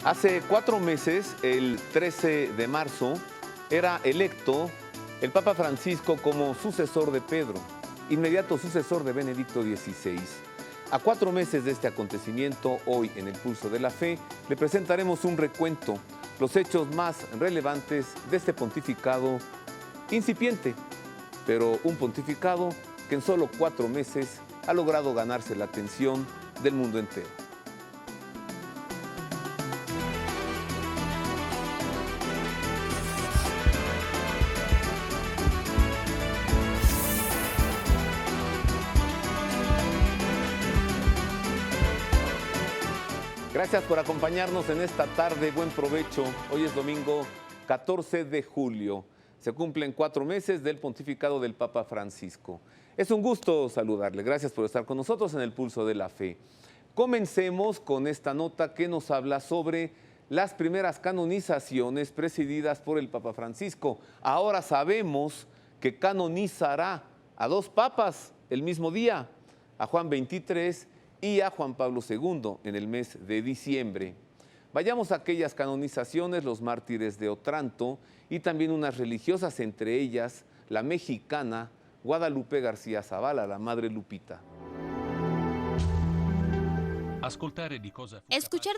Hace 4 meses, el 13 de marzo, era electo el Papa Francisco como sucesor de Pedro, inmediato sucesor de Benedicto XVI. A 4 meses de este acontecimiento, hoy en el Pulso de la Fe, le presentaremos un recuento, los hechos más relevantes de este pontificado incipiente, pero un pontificado que en solo 4 meses ha logrado ganarse la atención del mundo entero. Gracias por acompañarnos en esta tarde. Buen provecho. Hoy es domingo 14 de julio. Se cumplen 4 meses del pontificado del Papa Francisco. Es un gusto saludarle. Gracias por estar con nosotros en el Pulso de la Fe. Comencemos con esta nota que nos habla sobre las primeras canonizaciones presididas por el Papa Francisco. Ahora sabemos que canonizará a 2 papas el mismo día, a Juan XXIII y a Juan Pablo II en el mes de diciembre. Vayamos a aquellas canonizaciones, los mártires de Otranto y también unas religiosas, entre ellas la mexicana Guadalupe García Zavala, la Madre Lupita. Escuchar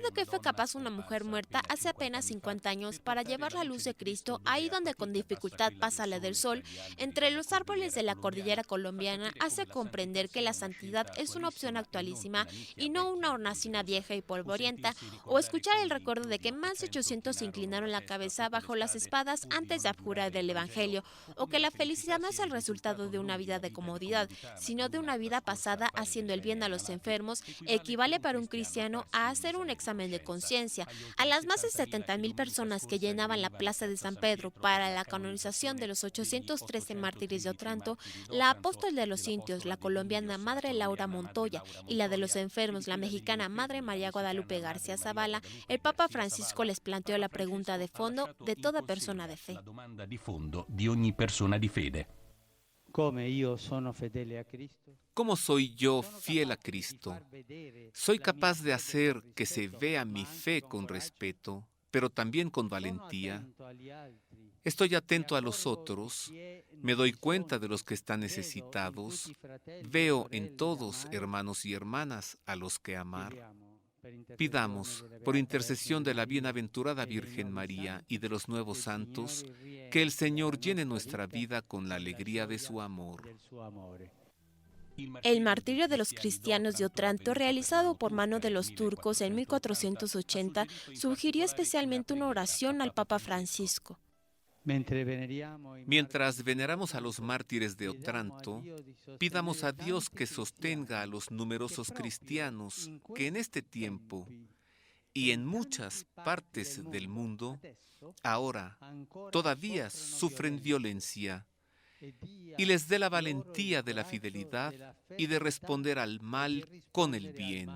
de qué fue capaz una mujer muerta hace apenas 50 años para llevar la luz de Cristo ahí donde con dificultad pasa la del sol, entre los árboles de la cordillera colombiana, hace comprender que la santidad es una opción actualísima y no una hornacina vieja y polvorienta, o escuchar el recuerdo de que más de 800 se inclinaron la cabeza bajo las espadas antes de abjurar el Evangelio, o que la felicidad no es el resultado de una vida de comodidad, sino de una vida pasada haciendo el bien a los enfermos, equivale para un cristiano a hacer un examen de conciencia. A las más de 70,000 personas que llenaban la plaza de San Pedro para la canonización de los 813 mártires de Otranto, la apóstol de los indios, la colombiana Madre Laura Montoya, y la de los enfermos, la mexicana Madre María Guadalupe García Zavala, el Papa Francisco les planteó la pregunta de fondo de toda persona de fe. ¿Cómo soy yo fiel a Cristo? Soy capaz de hacer que se vea mi fe con respeto, pero también con valentía. Estoy atento a los otros, me doy cuenta de los que están necesitados, veo en todos hermanos y hermanas a los que amar. Pidamos, por intercesión de la bienaventurada Virgen María y de los nuevos santos, que el Señor llene nuestra vida con la alegría de su amor. El martirio de los cristianos de Otranto, realizado por mano de los turcos en 1480, sugirió especialmente una oración al Papa Francisco. Mientras veneramos a los mártires de Otranto, pidamos a Dios que sostenga a los numerosos cristianos que en este tiempo y en muchas partes del mundo ahora todavía sufren violencia y les dé la valentía de la fidelidad y de responder al mal con el bien.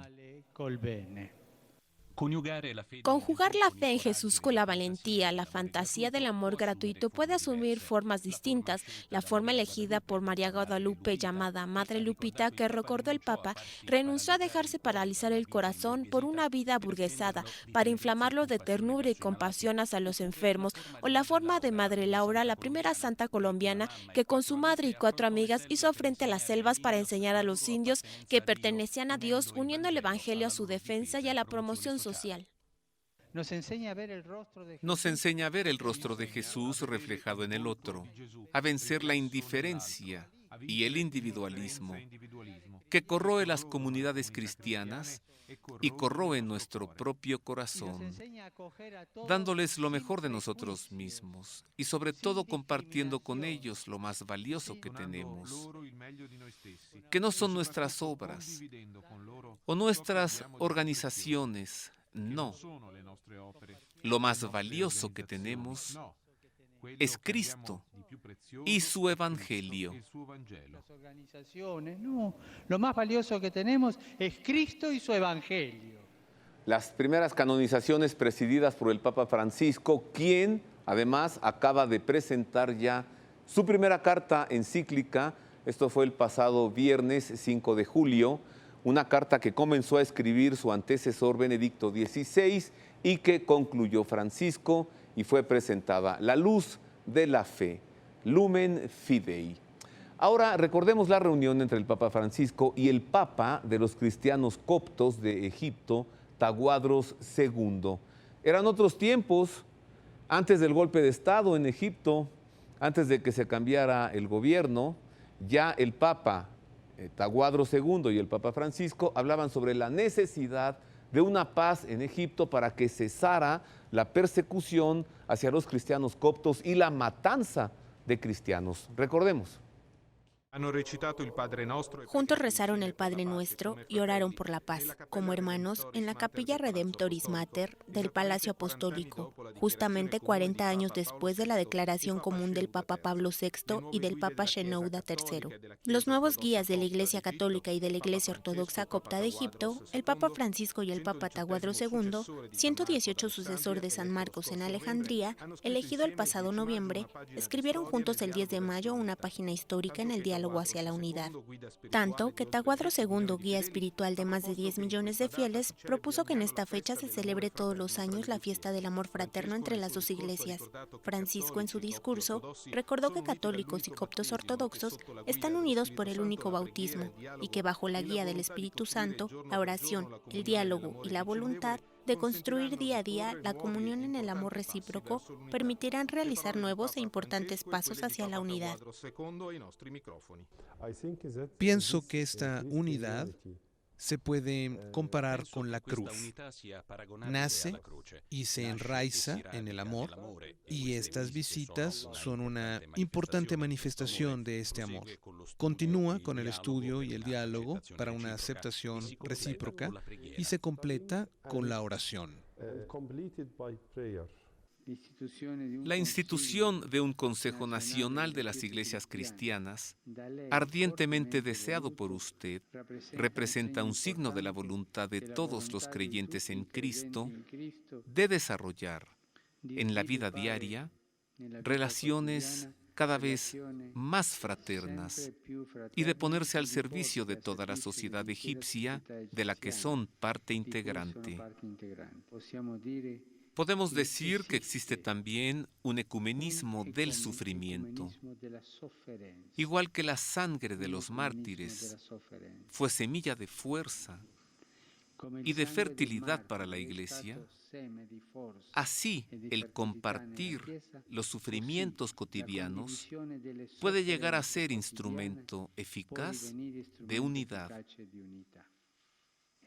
Conjugar la fe en Jesús con la valentía, la fantasía del amor gratuito puede asumir formas distintas. La forma elegida por María Guadalupe, llamada Madre Lupita, que recordó el Papa, renunció a dejarse paralizar el corazón por una vida aburguesada, para inflamarlo de ternura y compasión hacia los enfermos, o la forma de Madre Laura, la primera santa colombiana, que con su madre y 4 amigas hizo frente a las selvas para enseñar a los indios que pertenecían a Dios, uniendo el Evangelio a su defensa y a la promoción social. Nos enseña a ver el rostro de Jesús reflejado en el otro, a vencer la indiferencia y el individualismo que corroe las comunidades cristianas y corroe nuestro propio corazón, dándoles lo mejor de nosotros mismos y sobre todo compartiendo con ellos lo más valioso que tenemos, que no son nuestras obras o nuestras organizaciones, no. Lo más valioso que tenemos es Cristo y su Evangelio. Lo más valioso que tenemos es Cristo y su Evangelio. Las primeras canonizaciones presididas por el Papa Francisco, quien además acaba de presentar ya su primera carta encíclica. Esto fue el pasado viernes 5 de julio, una carta que comenzó a escribir su antecesor Benedicto XVI y que concluyó Francisco y fue presentada: La luz de la fe, Lumen Fidei. Ahora recordemos la reunión entre el Papa Francisco y el Papa de los cristianos coptos de Egipto, Taguadros II. Eran otros tiempos, antes del golpe de Estado en Egipto, antes de que se cambiara el gobierno. Ya el Papa Taguadros II y el Papa Francisco hablaban sobre la necesidad de una paz en Egipto para que cesara la persecución hacia los cristianos coptos y la matanza de cristianos. Recordemos. Juntos rezaron el Padre Nuestro y oraron por la paz, como hermanos, en la Capilla Redemptoris Mater del Palacio Apostólico, justamente 40 años después de la declaración común del Papa Pablo VI y del Papa Shenouda III. Los nuevos guías de la Iglesia Católica y de la Iglesia Ortodoxa Copta de Egipto, el Papa Francisco y el Papa Taguadros II, 118 sucesor de San Marcos en Alejandría, elegido el pasado noviembre, escribieron juntos el 10 de mayo una página histórica en el diálogo hacia la unidad. Tanto que Taguadros II, guía espiritual de más de 10 millones de fieles, propuso que en esta fecha se celebre todos los años la fiesta del amor fraterno entre las dos iglesias. Francisco, en su discurso, recordó que católicos y coptos ortodoxos están unidos por el único bautismo y que bajo la guía del Espíritu Santo, la oración, el diálogo y la voluntad de construir día a día la comunión en el amor recíproco, permitirán realizar nuevos e importantes pasos hacia la unidad. Pienso que esta unidad se puede comparar con la cruz. Nace y se enraiza en el amor, y estas visitas son una importante manifestación de este amor. Continúa con el estudio y el diálogo para una aceptación recíproca y se completa con la oración. La institución de un Consejo Nacional de las Iglesias Cristianas, ardientemente deseado por usted, representa un signo de la voluntad de todos los creyentes en Cristo de desarrollar en la vida diaria relaciones cada vez más fraternas y de ponerse al servicio de toda la sociedad egipcia de la que son parte integrante. Podemos decir que existe también un ecumenismo del sufrimiento, igual que la sangre de los mártires fue semilla de fuerza y de fertilidad para la Iglesia. Así, el compartir los sufrimientos cotidianos puede llegar a ser instrumento eficaz de unidad.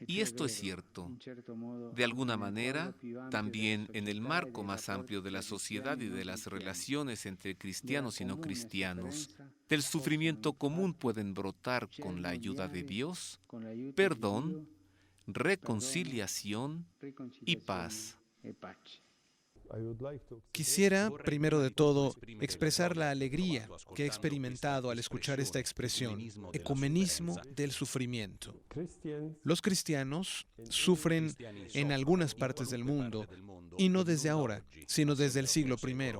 Y esto es cierto, de alguna manera, también en el marco más amplio de la sociedad y de las relaciones entre cristianos y no cristianos. Del sufrimiento común pueden brotar, con la ayuda de Dios, perdón, reconciliación y paz. Quisiera, primero de todo, expresar la alegría que he experimentado al escuchar esta expresión, ecumenismo del sufrimiento. Los cristianos sufren en algunas partes del mundo, y no desde ahora, sino desde el siglo I.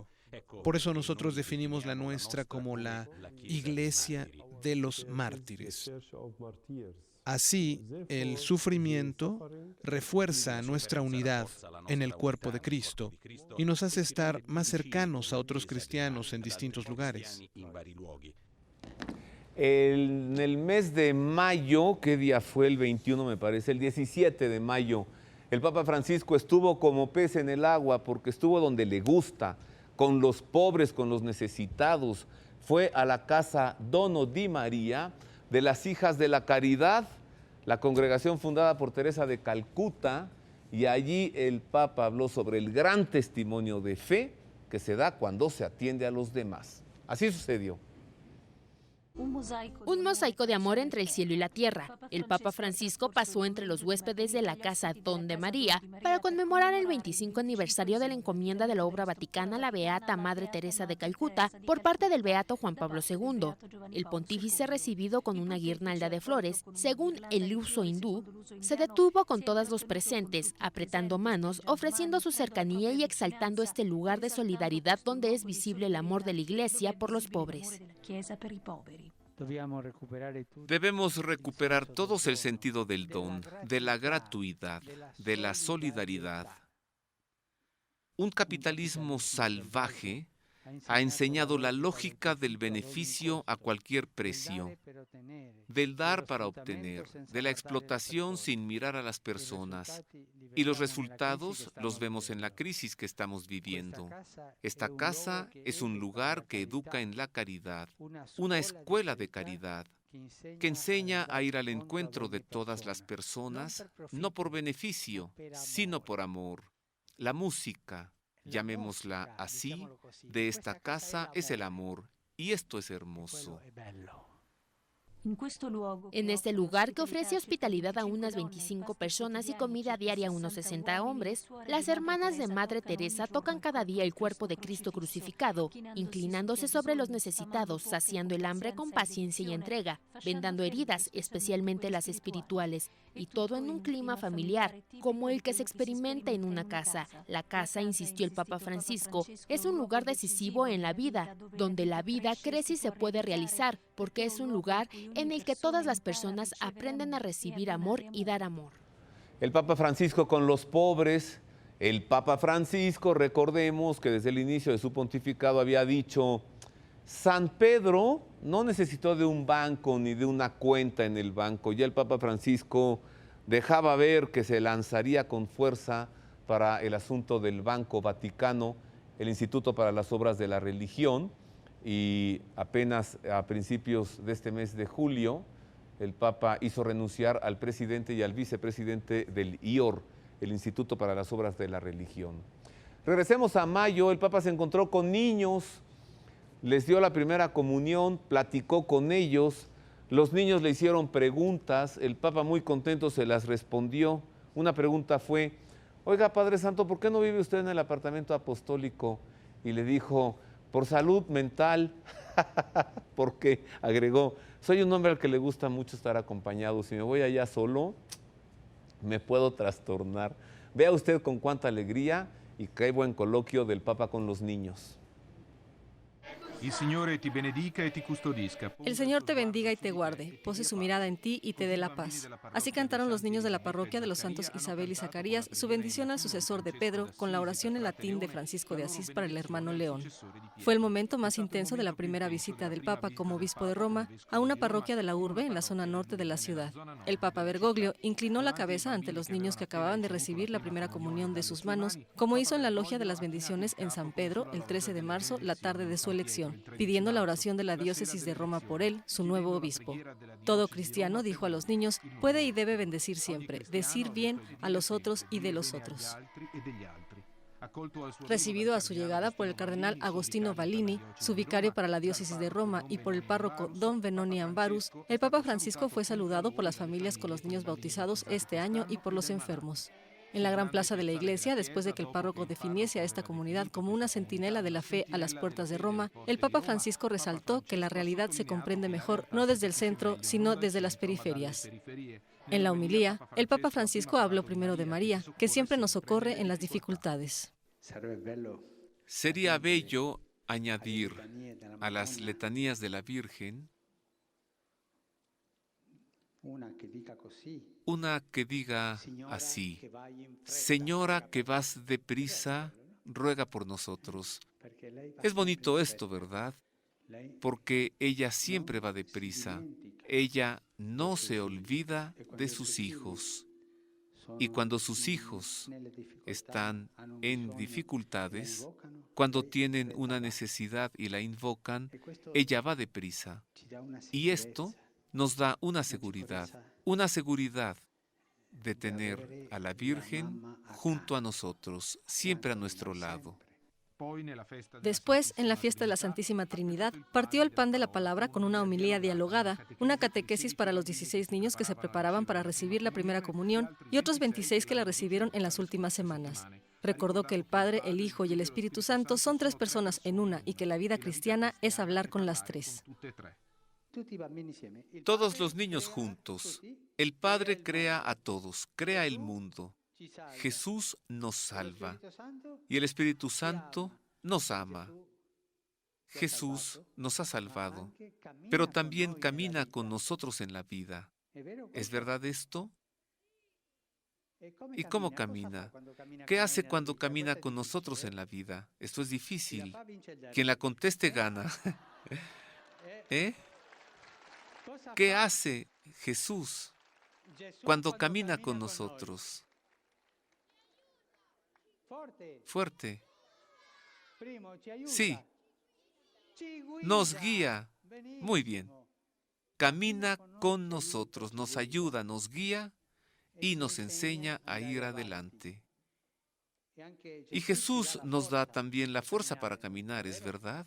Por eso nosotros definimos la nuestra como la Iglesia de los Mártires. Así, el sufrimiento refuerza nuestra unidad en el cuerpo de Cristo y nos hace estar más cercanos a otros cristianos en distintos lugares. En el mes de mayo, ¿qué día fue? El 21 me parece, el 17 de mayo, el Papa Francisco estuvo como pez en el agua porque estuvo donde le gusta, con los pobres, con los necesitados. Fue a la casa Dono di María de las Hijas de la Caridad, la congregación fundada por Teresa de Calcuta, y allí el Papa habló sobre el gran testimonio de fe que se da cuando se atiende a los demás. Así sucedió. Un mosaico de amor entre el cielo y la tierra. El Papa Francisco pasó entre los huéspedes de la Casa Don de María para conmemorar el 25 aniversario de la encomienda de la obra vaticana a la Beata Madre Teresa de Calcuta por parte del Beato Juan Pablo II. El pontífice, recibido con una guirnalda de flores, según el uso hindú, se detuvo con todos los presentes, apretando manos, ofreciendo su cercanía y exaltando este lugar de solidaridad donde es visible el amor de la Iglesia por los pobres. Debemos recuperar todos el sentido del don, de la gratuidad, de la solidaridad. Un capitalismo salvaje ha enseñado la lógica del beneficio a cualquier precio, del dar para obtener, de la explotación sin mirar a las personas. Y los resultados los vemos en la crisis que estamos viviendo. Esta casa es un lugar que educa en la caridad, una escuela de caridad, que enseña a ir al encuentro de todas las personas, no por beneficio, sino por amor. La música, llamémosla así, de esta casa es el amor, y esto es hermoso. En este lugar, que ofrece hospitalidad a unas 25 personas y comida diaria a unos 60 hombres, las hermanas de Madre Teresa tocan cada día el cuerpo de Cristo crucificado, inclinándose sobre los necesitados, saciando el hambre con paciencia y entrega, vendando heridas, especialmente las espirituales, y todo en un clima familiar, como el que se experimenta en una casa. La casa, insistió el Papa Francisco, es un lugar decisivo en la vida, donde la vida crece y se puede realizar, porque es un lugar en el que todas las personas aprenden a recibir amor y dar amor. El Papa Francisco con los pobres. El Papa Francisco, recordemos que desde el inicio de su pontificado había dicho: San Pedro no necesitó de un banco ni de una cuenta en el banco. Ya el Papa Francisco dejaba ver que se lanzaría con fuerza para el asunto del Banco Vaticano, el Instituto para las Obras de la Religión, y apenas a principios de este mes de julio, el Papa hizo renunciar al presidente y al vicepresidente del IOR, el Instituto para las Obras de la Religión. Regresemos a mayo. El Papa se encontró con niños, les dio la primera comunión, platicó con ellos, los niños le hicieron preguntas, el Papa muy contento se las respondió. Una pregunta fue: oiga, Padre Santo, ¿por qué no vive usted en el apartamento apostólico? Y le dijo: por salud mental, porque agregó: soy un hombre al que le gusta mucho estar acompañado, si me voy allá solo, me puedo trastornar. Vea usted con cuánta alegría y qué buen coloquio del Papa con los niños. El Señor te bendiga y te custodisca. El Señor te bendiga y te guarde, pose su mirada en ti y te dé la paz. Así cantaron los niños de la parroquia de los santos Isabel y Zacarías su bendición al sucesor de Pedro con la oración en latín de Francisco de Asís para el hermano León. Fue el momento más intenso de la primera visita del Papa como obispo de Roma a una parroquia de la urbe en la zona norte de la ciudad. El Papa Bergoglio inclinó la cabeza ante los niños que acababan de recibir la primera comunión de sus manos, como hizo en la logia de las bendiciones en San Pedro el 13 de marzo, la tarde de su elección, pidiendo la oración de la diócesis de Roma por él, su nuevo obispo. Todo cristiano, dijo a los niños, puede y debe bendecir siempre, decir bien a los otros y de los otros. Recibido a su llegada por el cardenal Agostino Valini, su vicario para la diócesis de Roma, y por el párroco Don Benoni Ambarus, el Papa Francisco fue saludado por las familias con los niños bautizados este año y por los enfermos. En la gran plaza de la iglesia, después de que el párroco definiese a esta comunidad como una centinela de la fe a las puertas de Roma, el Papa Francisco resaltó que la realidad se comprende mejor no desde el centro, sino desde las periferias. En la homilía, el Papa Francisco habló primero de María, que siempre nos socorre en las dificultades. Sería bello añadir a las letanías de la Virgen una que diga así: Señora, que vas deprisa, ruega por nosotros. Es bonito esto, ¿verdad? Porque ella siempre va deprisa. Ella no se olvida de sus hijos. Y cuando sus hijos están en dificultades, cuando tienen una necesidad y la invocan, ella va deprisa. Y esto nos da una seguridad de tener a la Virgen junto a nosotros, siempre a nuestro lado. Después, en la fiesta de la Santísima Trinidad, partió el pan de la palabra con una homilía dialogada, una catequesis para los 16 niños que se preparaban para recibir la primera comunión y otros 26 que la recibieron en las últimas semanas. Recordó que el Padre, el Hijo y el Espíritu Santo son tres personas en una y que la vida cristiana es hablar con las tres. Todos los niños juntos. El Padre crea a todos, crea el mundo. Jesús nos salva y el Espíritu Santo nos ama. Jesús nos ha salvado, pero también camina con nosotros en la vida. ¿Es verdad esto? ¿Y cómo camina? ¿Qué hace cuando camina con nosotros en la vida? Esto es difícil. Quien la conteste gana. ¿Eh? ¿Qué hace Jesús cuando camina con nosotros? Fuerte. Sí. Nos guía. Muy bien. Camina con nosotros, nos ayuda, nos guía y nos enseña a ir adelante. Y Jesús nos da también la fuerza para caminar, ¿es verdad?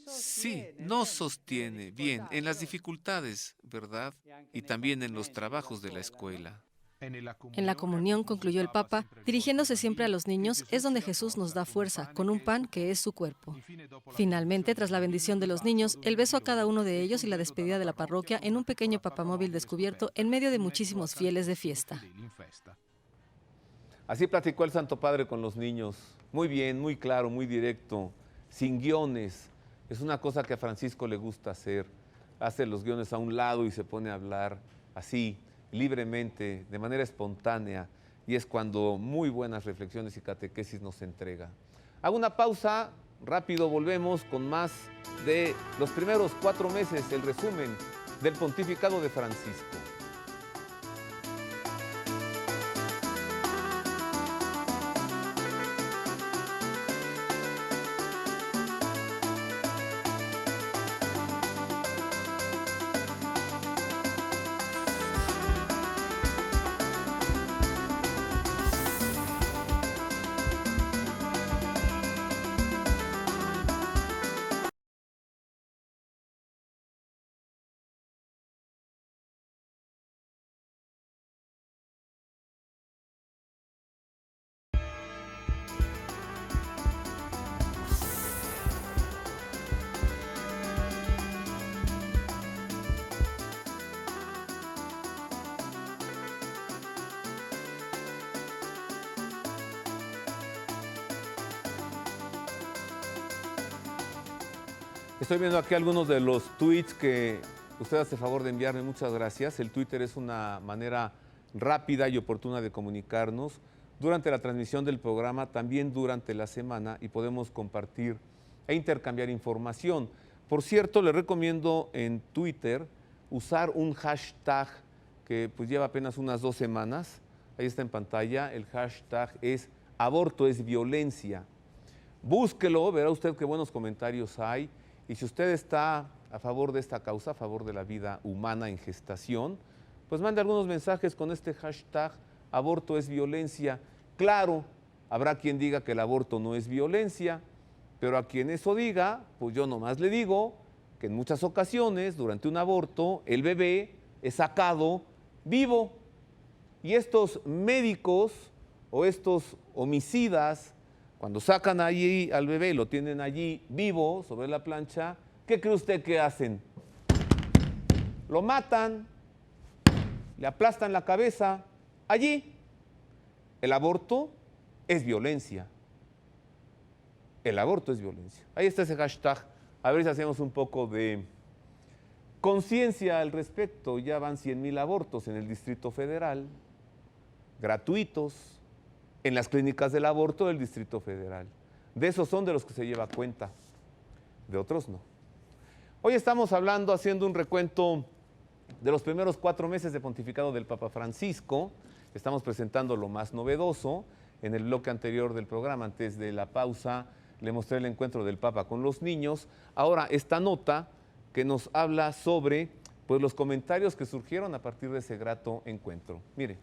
Sí, nos sostiene bien en las dificultades, ¿verdad? Y también en los trabajos de la escuela. En la comunión, concluyó el Papa, dirigiéndose siempre a los niños, es donde Jesús nos da fuerza, con un pan que es su cuerpo. Finalmente, tras la bendición de los niños, el beso a cada uno de ellos y la despedida de la parroquia en un pequeño papamóvil descubierto en medio de muchísimos fieles de fiesta. Así platicó el Santo Padre con los niños. Muy bien, muy claro, muy directo, sin guiones. Es una cosa que a Francisco le gusta hacer. Hace los guiones a un lado y se pone a hablar así, libremente, de manera espontánea, y es cuando muy buenas reflexiones y catequesis nos entrega. Hago una pausa, rápido volvemos con más de los primeros 4 meses, el resumen del pontificado de Francisco. Estoy viendo aquí algunos de los tweets que usted hace favor de enviarme, muchas gracias. El Twitter es una manera rápida y oportuna de comunicarnos durante la transmisión del programa, también durante la semana, y podemos compartir e intercambiar información. Por cierto, le recomiendo en Twitter usar un hashtag que pues lleva apenas unas 2 semanas. Ahí está en pantalla, el hashtag es aborto es violencia. Búsquelo, verá usted qué buenos comentarios hay. Y si usted está a favor de esta causa, a favor de la vida humana en gestación, pues mande algunos mensajes con este hashtag aborto es violencia. Claro, habrá quien diga que el aborto no es violencia, pero a quien eso diga, pues yo nomás le digo que en muchas ocasiones, durante un aborto, el bebé es sacado vivo. Y estos médicos o estos homicidas, cuando sacan allí al bebé, lo tienen allí vivo sobre la plancha, ¿qué cree usted que hacen? Lo matan, le aplastan la cabeza allí. El aborto es violencia. El aborto es violencia. Ahí está ese hashtag. A ver si hacemos un poco de conciencia al respecto. Ya van 100,000 abortos en el Distrito Federal, gratuitos, en las clínicas del aborto del Distrito Federal. De esos son de los que se lleva cuenta, de otros no. Hoy estamos hablando, haciendo un recuento de los primeros 4 meses de pontificado del Papa Francisco. Estamos presentando lo más novedoso. En el bloque anterior del programa, antes de la pausa, le mostré el encuentro del Papa con los niños. Ahora, esta nota que nos habla sobre pues, los comentarios que surgieron a partir de ese grato encuentro. Mire.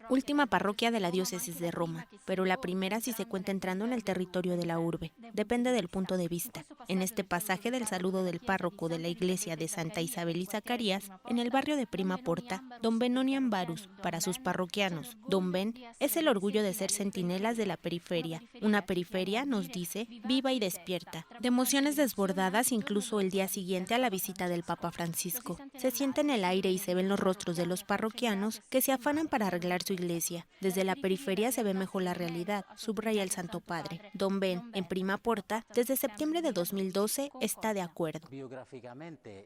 Última parroquia de la diócesis de Roma, pero la primera si se cuenta entrando en el territorio de la urbe. Depende del punto de vista. En este pasaje del saludo del párroco de la iglesia de Santa Isabel y Zacarías, en el barrio de Prima Porta, don Benonian Varus, para sus parroquianos. Don Ben es el orgullo de ser centinelas de la periferia. Una periferia, nos dice, viva y despierta. De emociones desbordadas incluso el día siguiente a la visita del Papa Francisco. Se siente en el aire y se ven los rostros de los parroquianos que se afanan para arreglar su iglesia. Desde la periferia se ve mejor la realidad, subraya el Santo Padre. Don Ben, en Prima Porta, desde septiembre de 2012, está de acuerdo.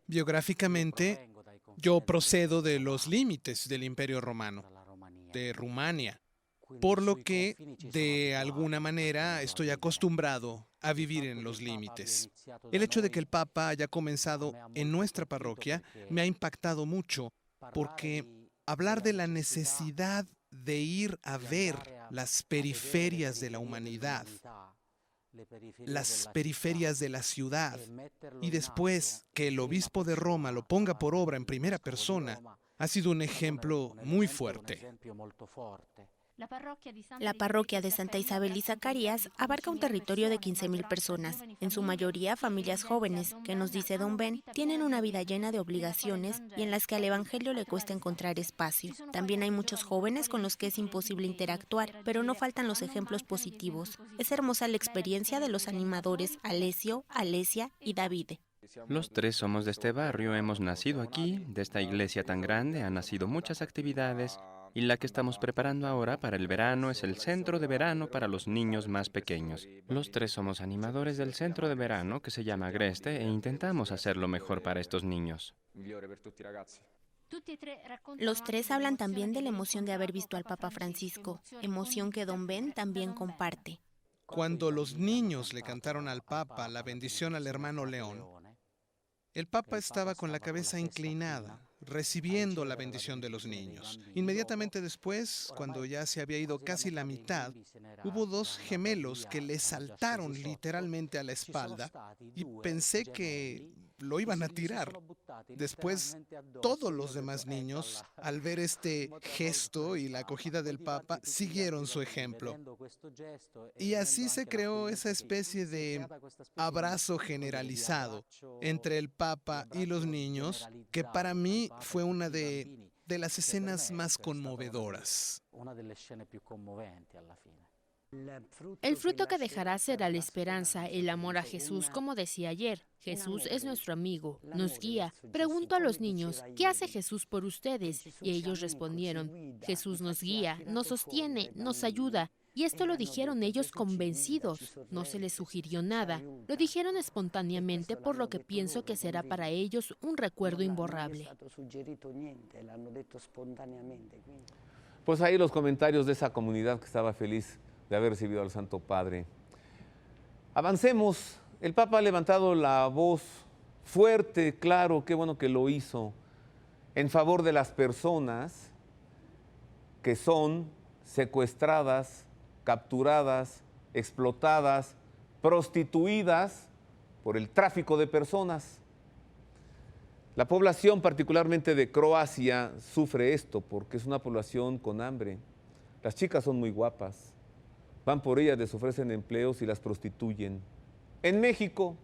Biográficamente, yo procedo de los límites del Imperio Romano, de Rumania, por lo que, de alguna manera, estoy acostumbrado a vivir en los límites. El hecho de que el Papa haya comenzado en nuestra parroquia me ha impactado mucho, porque hablar de la necesidad de ir a ver las periferias de la humanidad, las periferias de la ciudad, y después que el obispo de Roma lo ponga por obra en primera persona, ha sido un ejemplo muy fuerte. La parroquia de Santa Isabel y Zacarías abarca un territorio de 15,000 personas, en su mayoría familias jóvenes, que, nos dice Don Ben, tienen una vida llena de obligaciones y en las que al Evangelio le cuesta encontrar espacio. También hay muchos jóvenes con los que es imposible interactuar, pero no faltan los ejemplos positivos. Es hermosa la experiencia de los animadores Alessio, Alesia y Davide. Los tres somos de este barrio, hemos nacido aquí, de esta iglesia tan grande han nacido muchas actividades. Y la que estamos preparando ahora para el verano es el centro de verano para los niños más pequeños. Los tres somos animadores del centro de verano que se llama Agreste e intentamos hacer lo mejor para estos niños. Los tres hablan también de la emoción de haber visto al Papa Francisco, emoción que Don Ben también comparte. Cuando los niños le cantaron al Papa la bendición al hermano León, el Papa estaba con la cabeza inclinada, recibiendo la bendición de los niños. Inmediatamente después, cuando ya se había ido casi la mitad, hubo dos gemelos que le saltaron literalmente a la espalda y pensé que lo iban a tirar. Después, todos los demás niños, al ver este gesto y la acogida del Papa, siguieron su ejemplo. Y así se creó esa especie de abrazo generalizado entre el Papa y los niños, que para mí fue una de las escenas más conmovedoras. El fruto que dejará será la esperanza, el amor a Jesús, como decía ayer. Jesús es nuestro amigo, nos guía. Pregunto a los niños, ¿qué hace Jesús por ustedes? Y ellos respondieron, Jesús nos guía, nos sostiene, nos ayuda. Y esto lo dijeron ellos convencidos, no se les sugirió nada. Lo dijeron espontáneamente, por lo que pienso que será para ellos un recuerdo imborrable. Pues ahí los comentarios de esa comunidad que estaba feliz de haber recibido al Santo Padre. Avancemos. El Papa ha levantado la voz fuerte, claro, qué bueno que lo hizo, en favor de las personas que son secuestradas, capturadas, explotadas, prostituidas por el tráfico de personas. La población, particularmente de Croacia, sufre esto porque es una población con hambre. Las chicas son muy guapas, van por ellas, les ofrecen empleos y las prostituyen. En México,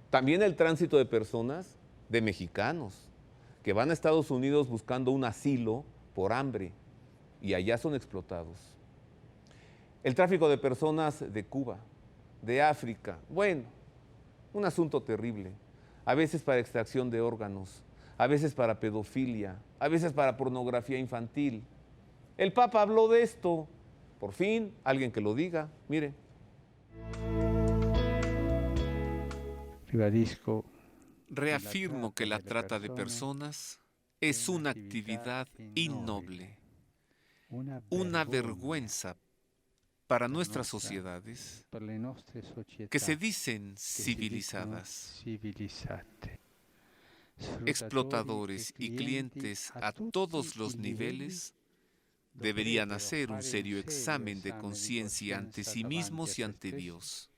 también el tránsito de personas, de mexicanos, que van a Estados Unidos buscando un asilo por hambre y allá son explotados. El tráfico de personas de Cuba, de África, bueno, un asunto terrible. A veces para extracción de órganos, a veces para pedofilia, a veces para pornografía infantil. El Papa habló de esto. Por fin, alguien que lo diga. Mire. Reafirmo que la trata de personas es una actividad innoble, una vergüenza para nuestras sociedades que se dicen civilizadas. Explotadores y clientes a todos los niveles deberían hacer un serio examen de conciencia ante sí mismos y ante Dios.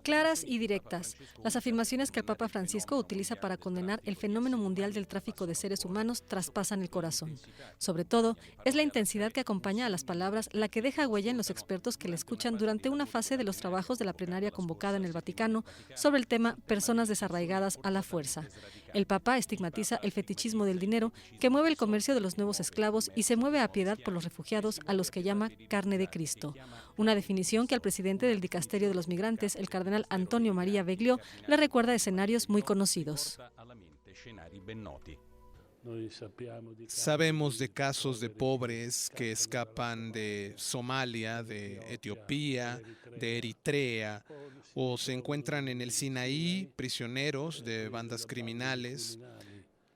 Claras y directas, las afirmaciones que el Papa Francisco utiliza para condenar el fenómeno mundial del tráfico de seres humanos traspasan el corazón. Sobre todo, es la intensidad que acompaña a las palabras la que deja huella en los expertos que le escuchan durante una fase de los trabajos de la plenaria convocada en el Vaticano sobre el tema personas desarraigadas a la fuerza. El Papa estigmatiza el fetichismo del dinero que mueve el comercio de los nuevos esclavos y se mueve a piedad por los refugiados a los que llama carne de Cristo. Una definición que al presidente del Dicasterio de los Migrantes, el cardenal Antonio María Beglio, le recuerda escenarios muy conocidos. Sabemos de casos de pobres que escapan de Somalia, de Etiopía, de Eritrea, o se encuentran en el Sinaí prisioneros de bandas criminales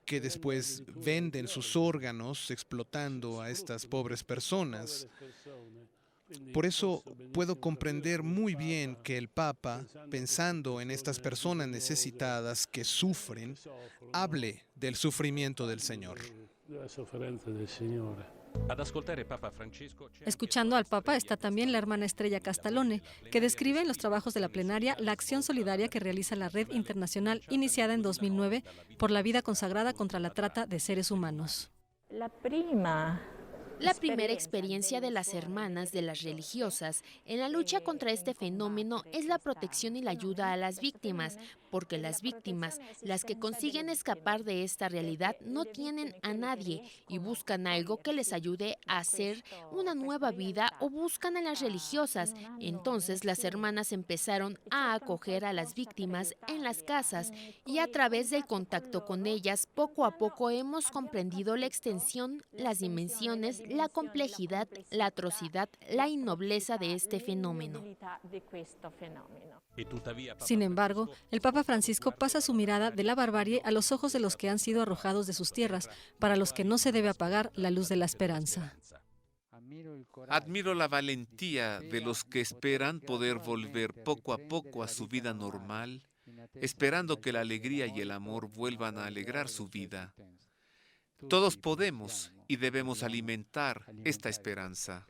que después venden sus órganos explotando a estas pobres personas. Por eso puedo comprender muy bien que el Papa, pensando en estas personas necesitadas que sufren, hable del sufrimiento del Señor. Escuchando al Papa está también la hermana Estrella Castalone, que describe en los trabajos de la plenaria la acción solidaria que realiza la Red Internacional iniciada en 2009 por la vida consagrada contra la trata de seres humanos. La primera experiencia de las hermanas de las religiosas en la lucha contra este fenómeno es la protección y la ayuda a las víctimas, porque las víctimas, las que consiguen escapar de esta realidad, no tienen a nadie y buscan algo que les ayude a hacer una nueva vida o buscan a las religiosas. Entonces las hermanas empezaron a acoger a las víctimas en las casas y a través del contacto con ellas, poco a poco hemos comprendido la extensión, las dimensiones, la complejidad, la atrocidad, la innobleza de este fenómeno. Sin embargo, el Papa Francisco pasa su mirada de la barbarie a los ojos de los que han sido arrojados de sus tierras, para los que no se debe apagar la luz de la esperanza. Admiro la valentía de los que esperan poder volver poco a poco a su vida normal, esperando que la alegría y el amor vuelvan a alegrar su vida. Todos podemos y debemos alimentar esta esperanza.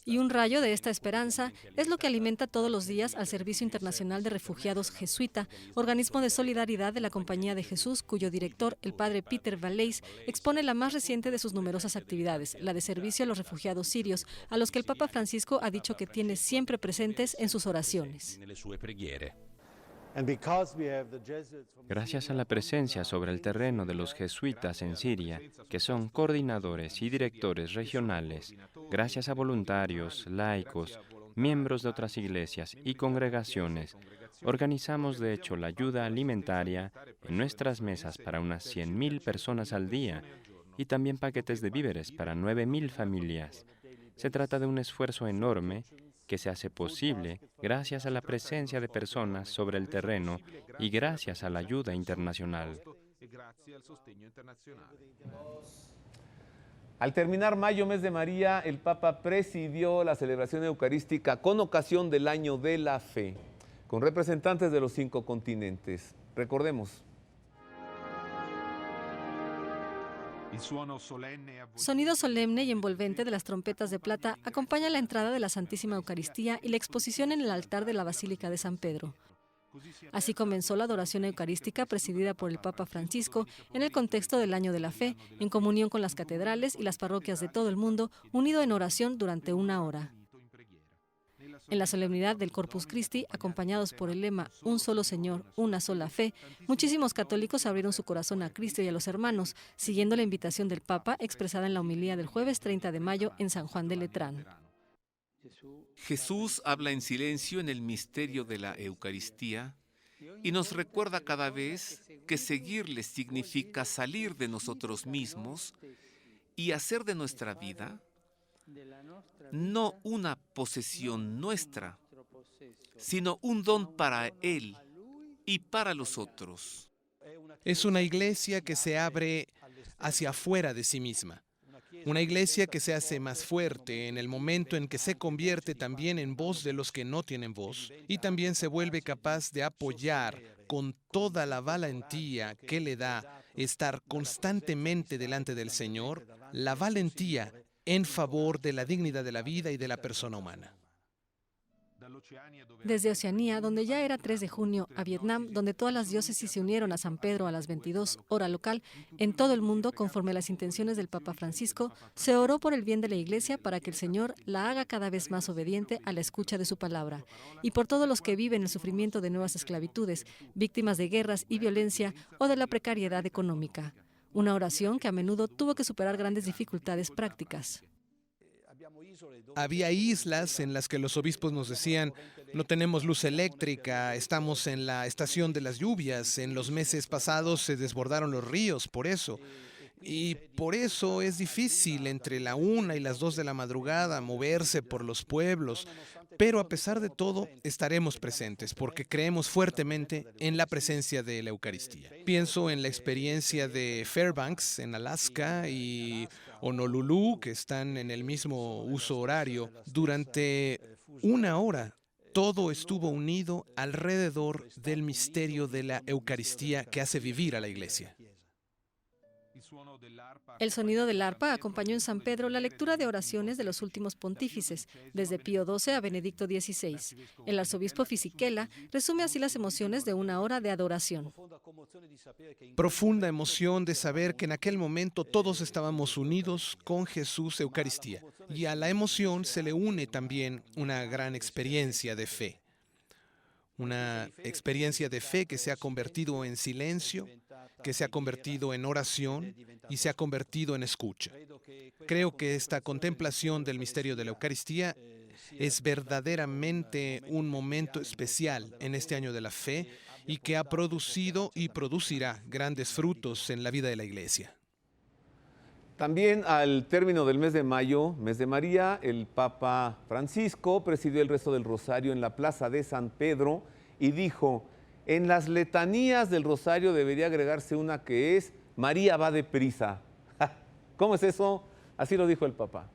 Y un rayo de esta esperanza es lo que alimenta todos los días al Servicio Internacional de Refugiados Jesuita, organismo de solidaridad de la Compañía de Jesús, cuyo director, el padre Peter Valleys, expone la más reciente de sus numerosas actividades, la de servicio a los refugiados sirios, a los que el Papa Francisco ha dicho que tiene siempre presentes en sus oraciones. Gracias a la presencia sobre el terreno de los jesuitas en Siria, que son coordinadores y directores regionales, gracias a voluntarios, laicos, miembros de otras iglesias y congregaciones, organizamos de hecho la ayuda alimentaria en nuestras mesas para unas 100.000 personas al día y también paquetes de víveres para 9.000 familias. Se trata de un esfuerzo enorme que se hace posible gracias a la presencia de personas sobre el terreno y gracias a la ayuda internacional. Al terminar mayo, mes de María, el Papa presidió la celebración eucarística con ocasión del Año de la Fe, con representantes de los 5 continentes. Recordemos. Sonido solemne y envolvente de las trompetas de plata acompaña la entrada de la Santísima Eucaristía y la exposición en el altar de la Basílica de San Pedro. Así comenzó la adoración eucarística presidida por el Papa Francisco en el contexto del Año de la Fe, en comunión con las catedrales y las parroquias de todo el mundo, unido en oración durante 1 hora. En la solemnidad del Corpus Christi, acompañados por el lema Un solo Señor, una sola fe, muchísimos católicos abrieron su corazón a Cristo y a los hermanos, siguiendo la invitación del Papa expresada en la homilía del jueves 30 de mayo en San Juan de Letrán. Jesús habla en silencio en el misterio de la Eucaristía y nos recuerda cada vez que seguirle significa salir de nosotros mismos y hacer de nuestra vida no una posesión nuestra, sino un don para Él y para los otros. Es una iglesia que se abre hacia afuera de sí misma. Una iglesia que se hace más fuerte en el momento en que se convierte también en voz de los que no tienen voz y también se vuelve capaz de apoyar con toda la valentía que le da estar constantemente delante del Señor, la valentía en favor de la dignidad de la vida y de la persona humana. Desde Oceanía, donde ya era 3 de junio, a Vietnam, donde todas las diócesis se unieron a San Pedro a las 22 hora local, en todo el mundo, conforme a las intenciones del Papa Francisco, se oró por el bien de la Iglesia para que el Señor la haga cada vez más obediente a la escucha de su palabra, y por todos los que viven el sufrimiento de nuevas esclavitudes, víctimas de guerras y violencia o de la precariedad económica. Una oración que a menudo tuvo que superar grandes dificultades prácticas. Había islas en las que los obispos nos decían, no tenemos luz eléctrica, estamos en la estación de las lluvias, en los meses pasados se desbordaron los ríos, por eso. Y por eso es difícil entre la 1 y las 2 de la madrugada moverse por los pueblos. Pero a pesar de todo, estaremos presentes porque creemos fuertemente en la presencia de la Eucaristía. Pienso en la experiencia de Fairbanks, en Alaska, y Honolulu, que están en el mismo uso horario. Durante 1 hora, todo estuvo unido alrededor del misterio de la Eucaristía que hace vivir a la Iglesia. El sonido del arpa acompañó en San Pedro la lectura de oraciones de los últimos pontífices, desde Pío XII a Benedicto XVI. El arzobispo Fisichella resume así las emociones de 1 hora de adoración. Profunda emoción de saber que en aquel momento todos estábamos unidos con Jesús Eucaristía. Y a la emoción se le une también una gran experiencia de fe. Una experiencia de fe que se ha convertido en silencio, que se ha convertido en oración y se ha convertido en escucha. Creo que esta contemplación del misterio de la Eucaristía es verdaderamente un momento especial en este año de la fe y que ha producido y producirá grandes frutos en la vida de la Iglesia. También al término del mes de mayo, mes de María, el Papa Francisco presidió el rezo del Rosario en la Plaza de San Pedro y dijo: en las letanías del Rosario debería agregarse una que es María va deprisa. ¿Cómo es eso? Así lo dijo el Papa.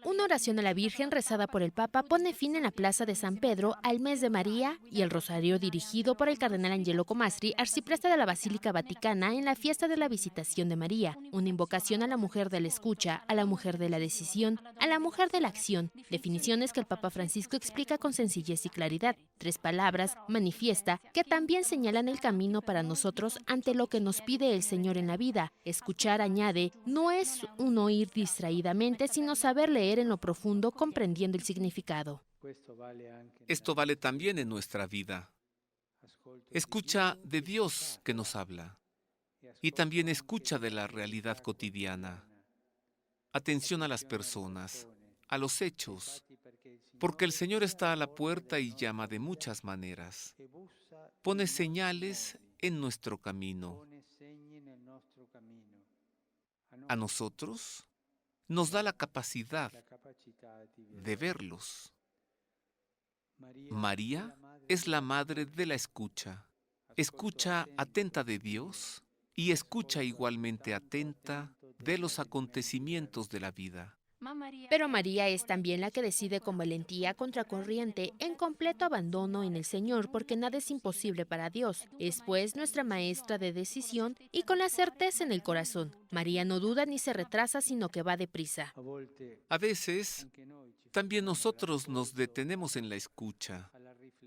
Una oración a la Virgen rezada por el Papa pone fin en la Plaza de San Pedro al mes de María y el rosario dirigido por el cardenal Angelo Comastri, arcipreste de la Basílica Vaticana, en la fiesta de la Visitación de María. Una invocación a la mujer de la escucha, a la mujer de la decisión, a la mujer de la acción. Definiciones que el Papa Francisco explica con sencillez y claridad. 3 palabras, manifiesta, que también señalan el camino para nosotros ante lo que nos pide el Señor en la vida. Escuchar, añade, no es un oír distraídamente, sino saber leer en lo profundo, comprendiendo el significado. Esto vale también en nuestra vida. Escucha de Dios que nos habla y también escucha de la realidad cotidiana. Atención a las personas, a los hechos, porque el Señor está a la puerta y llama de muchas maneras. Pone señales en nuestro camino. A nosotros nos da la capacidad de verlos. María es la madre de la escucha. Escucha atenta de Dios y escucha igualmente atenta de los acontecimientos de la vida. Pero María es también la que decide con valentía contracorriente, en completo abandono en el Señor, porque nada es imposible para Dios. Es pues nuestra maestra de decisión y con la certeza en el corazón. María no duda ni se retrasa, sino que va deprisa. A veces, también nosotros nos detenemos en la escucha,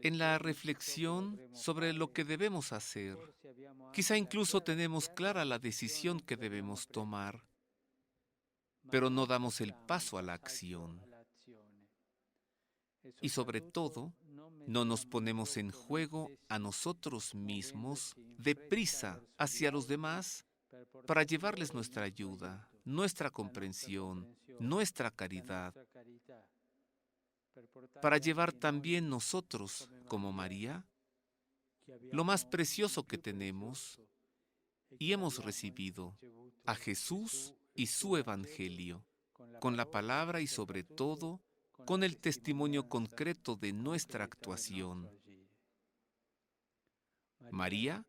en la reflexión sobre lo que debemos hacer. Quizá incluso tenemos clara la decisión que debemos tomar, pero no damos el paso a la acción. Y sobre todo, no nos ponemos en juego a nosotros mismos deprisa hacia los demás para llevarles nuestra ayuda, nuestra comprensión, nuestra caridad, para llevar también nosotros, como María, lo más precioso que tenemos y hemos recibido, a Jesús y su Evangelio, con la palabra y sobre todo con el testimonio concreto de nuestra actuación. María,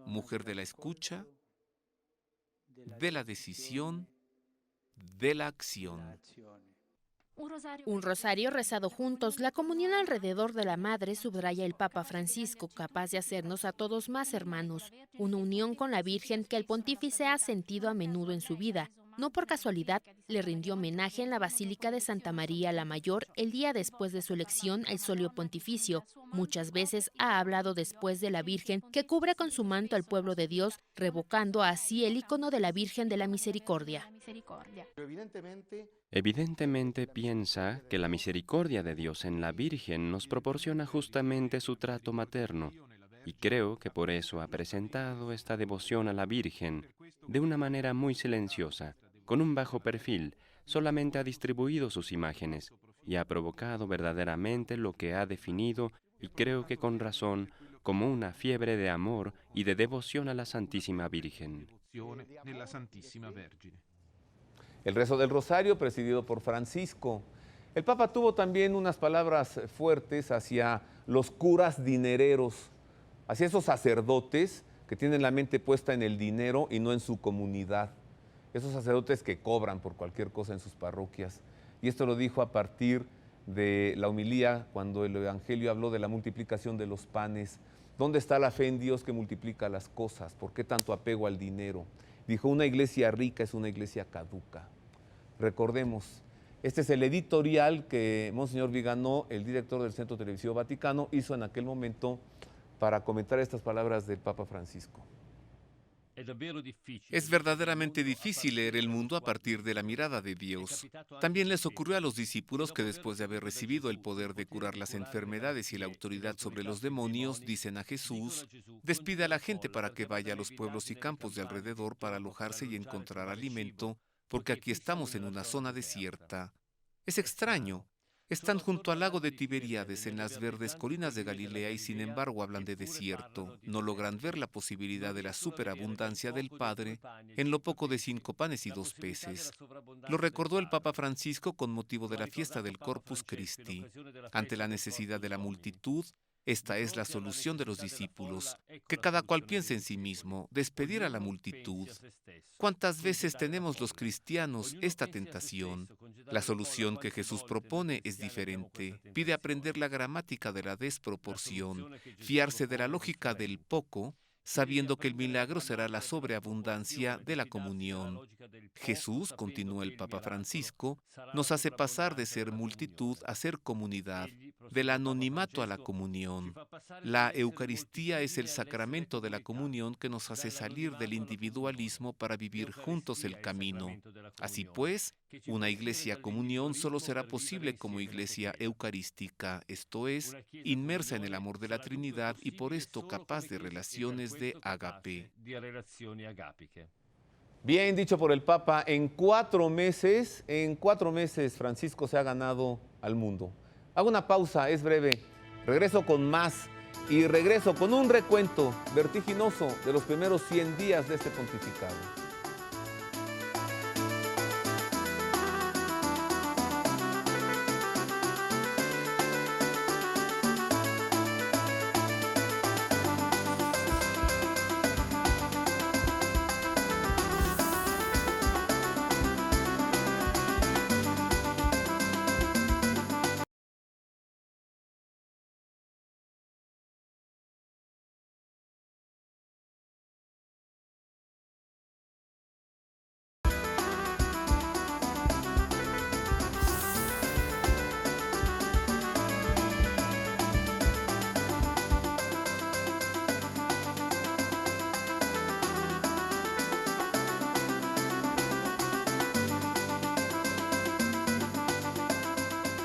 mujer de la escucha, de la decisión, de la acción. Un rosario rezado juntos, la comunión alrededor de la Madre, subraya el Papa Francisco, capaz de hacernos a todos más hermanos. Una unión con la Virgen que el pontífice ha sentido a menudo en su vida. No por casualidad, le rindió homenaje en la Basílica de Santa María la Mayor el día después de su elección al solio pontificio. Muchas veces ha hablado después de la Virgen que cubre con su manto al pueblo de Dios, revocando así el icono de la Virgen de la Misericordia. Evidentemente piensa que la misericordia de Dios en la Virgen nos proporciona justamente su trato materno, y creo que por eso ha presentado esta devoción a la Virgen de una manera muy silenciosa, con un bajo perfil, solamente ha distribuido sus imágenes y ha provocado verdaderamente lo que ha definido, y creo que con razón, como una fiebre de amor y de devoción a la Santísima Virgen. El rezo del rosario, presidido por Francisco. El Papa tuvo también unas palabras fuertes hacia los curas dinereros, hacia esos sacerdotes que tienen la mente puesta en el dinero y no en su comunidad. Esos sacerdotes que cobran por cualquier cosa en sus parroquias. Y esto lo dijo a partir de la homilía cuando el Evangelio habló de la multiplicación de los panes. ¿Dónde está la fe en Dios que multiplica las cosas? ¿Por qué tanto apego al dinero? Dijo, una iglesia rica es una iglesia caduca. Recordemos, este es el editorial que Monseñor Viganó, el director del Centro Televisivo Vaticano, hizo en aquel momento para comentar estas palabras del Papa Francisco. Es verdaderamente difícil leer el mundo a partir de la mirada de Dios. También les ocurrió a los discípulos que después de haber recibido el poder de curar las enfermedades y la autoridad sobre los demonios, dicen a Jesús, despide a la gente para que vaya a los pueblos y campos de alrededor para alojarse y encontrar alimento, porque aquí estamos en una zona desierta. Es extraño. Están junto al lago de Tiberíades, en las verdes colinas de Galilea, y sin embargo hablan de desierto. No logran ver la posibilidad de la superabundancia del Padre en lo poco de 5 panes y 2 peces. Lo recordó el Papa Francisco con motivo de la fiesta del Corpus Christi. Ante la necesidad de la multitud, esta es la solución de los discípulos, que cada cual piense en sí mismo, despedir a la multitud. ¿Cuántas veces tenemos los cristianos esta tentación? La solución que Jesús propone es diferente. Pide aprender la gramática de la desproporción, fiarse de la lógica del poco, sabiendo que el milagro será la sobreabundancia de la comunión. Jesús, continúa el Papa Francisco, nos hace pasar de ser multitud a ser comunidad, del anonimato a la comunión. La Eucaristía es el sacramento de la comunión que nos hace salir del individualismo para vivir juntos el camino. Así pues, una iglesia comunión solo será posible como iglesia eucarística, esto es, inmersa en el amor de la Trinidad y por esto capaz de relaciones de ágape. Bien dicho por el Papa, en 4 meses Francisco se ha ganado al mundo. Hago una pausa, es breve, regreso con más y regreso con un recuento vertiginoso de los primeros 100 días de este pontificado.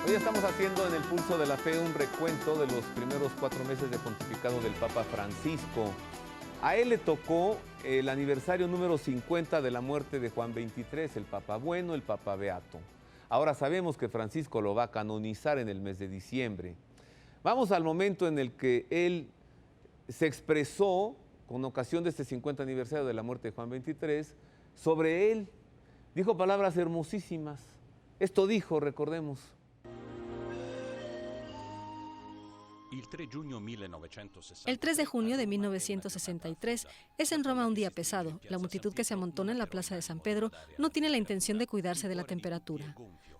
Hoy estamos haciendo en el Pulso de la Fe un recuento de los primeros 4 meses de pontificado del Papa Francisco. A él le tocó el aniversario número 50 de la muerte de Juan XXIII, el Papa Bueno, el Papa Beato. Ahora sabemos que Francisco lo va a canonizar en el mes de diciembre. Vamos al momento en el que él se expresó, con ocasión de este 50 aniversario de la muerte de Juan XXIII, sobre él. Dijo palabras hermosísimas. Esto dijo, recordemos. El 3 de junio de 1963 es en Roma un día pesado. La multitud que se amontona en la plaza de San Pedro no tiene la intención de cuidarse de la temperatura.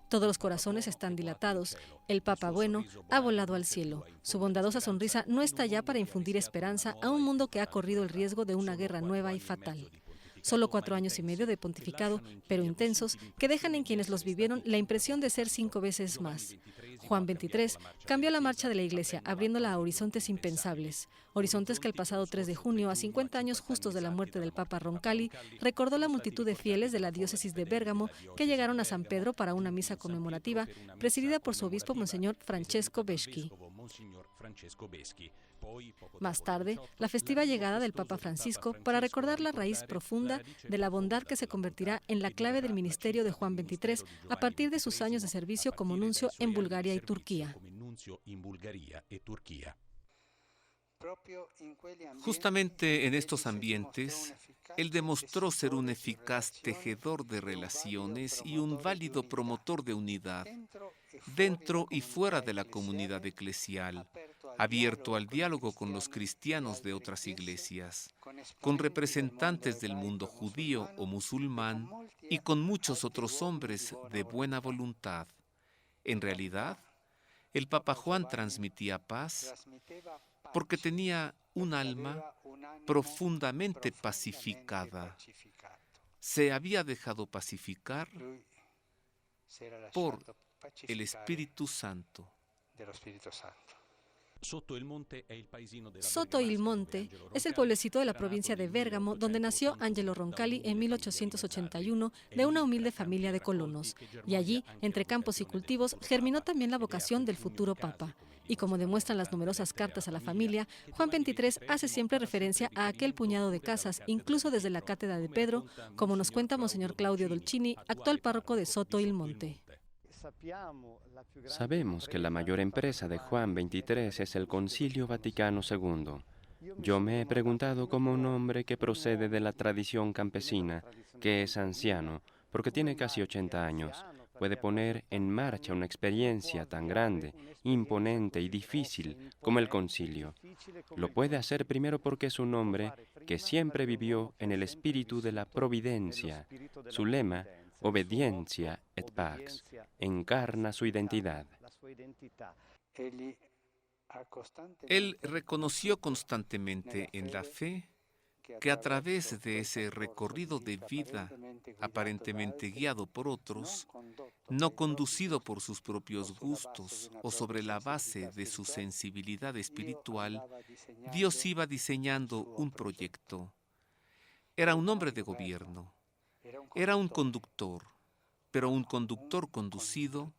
Todos los corazones están dilatados. El Papa Bueno ha volado al cielo. Su bondadosa sonrisa no está ya para infundir esperanza a un mundo que ha corrido el riesgo de una guerra nueva y fatal. Solo 4 años y medio de pontificado, pero intensos, que dejan en quienes los vivieron la impresión de ser 5 veces más. Juan XXIII cambió la marcha de la Iglesia, abriéndola a horizontes impensables. Horizontes que el pasado 3 de junio, a 50 años justos de la muerte del Papa Roncalli, recordó la multitud de fieles de la diócesis de Bérgamo que llegaron a San Pedro para una misa conmemorativa presidida por su obispo Monseñor Francesco Beschi. Más tarde, la festiva llegada del Papa Francisco para recordar la raíz profunda de la bondad que se convertirá en la clave del ministerio de Juan XXIII a partir de sus años de servicio como nuncio en Bulgaria y Turquía. Justamente en estos ambientes, él demostró ser un eficaz tejedor de relaciones y un válido promotor de unidad, dentro y fuera de la comunidad eclesial, abierto al diálogo con los cristianos de otras iglesias, con representantes del mundo judío o musulmán y con muchos otros hombres de buena voluntad. En realidad, el Papa Juan transmitía paz porque tenía un alma profundamente pacificada. Se había dejado pacificar por el Espíritu Santo. Soto il Monte es el pueblecito de la provincia de Bérgamo donde nació Angelo Roncalli en 1881 de una humilde familia de colonos. Y allí, entre campos y cultivos, germinó también la vocación del futuro Papa. Y como demuestran las numerosas cartas a la familia, Juan XXIII hace siempre referencia a aquel puñado de casas, incluso desde la cátedra de Pedro, como nos cuenta Monseñor Claudio Dolcini, actual párroco de Soto il Monte. Sabemos que la mayor empresa de Juan XXIII es el Concilio Vaticano II. Yo me he preguntado cómo un hombre que procede de la tradición campesina, que es anciano, porque tiene casi 80 años, puede poner en marcha una experiencia tan grande, imponente y difícil como el concilio. Lo puede hacer primero porque es un hombre que siempre vivió en el espíritu de la providencia. Su lema, obediencia et pax, encarna su identidad. Él reconoció constantemente en la fe que a través de ese recorrido de vida aparentemente guiado por otros, no conducido por sus propios gustos o sobre la base de su sensibilidad espiritual, Dios iba diseñando un proyecto. Era un hombre de gobierno, era un conductor, pero un conductor conducido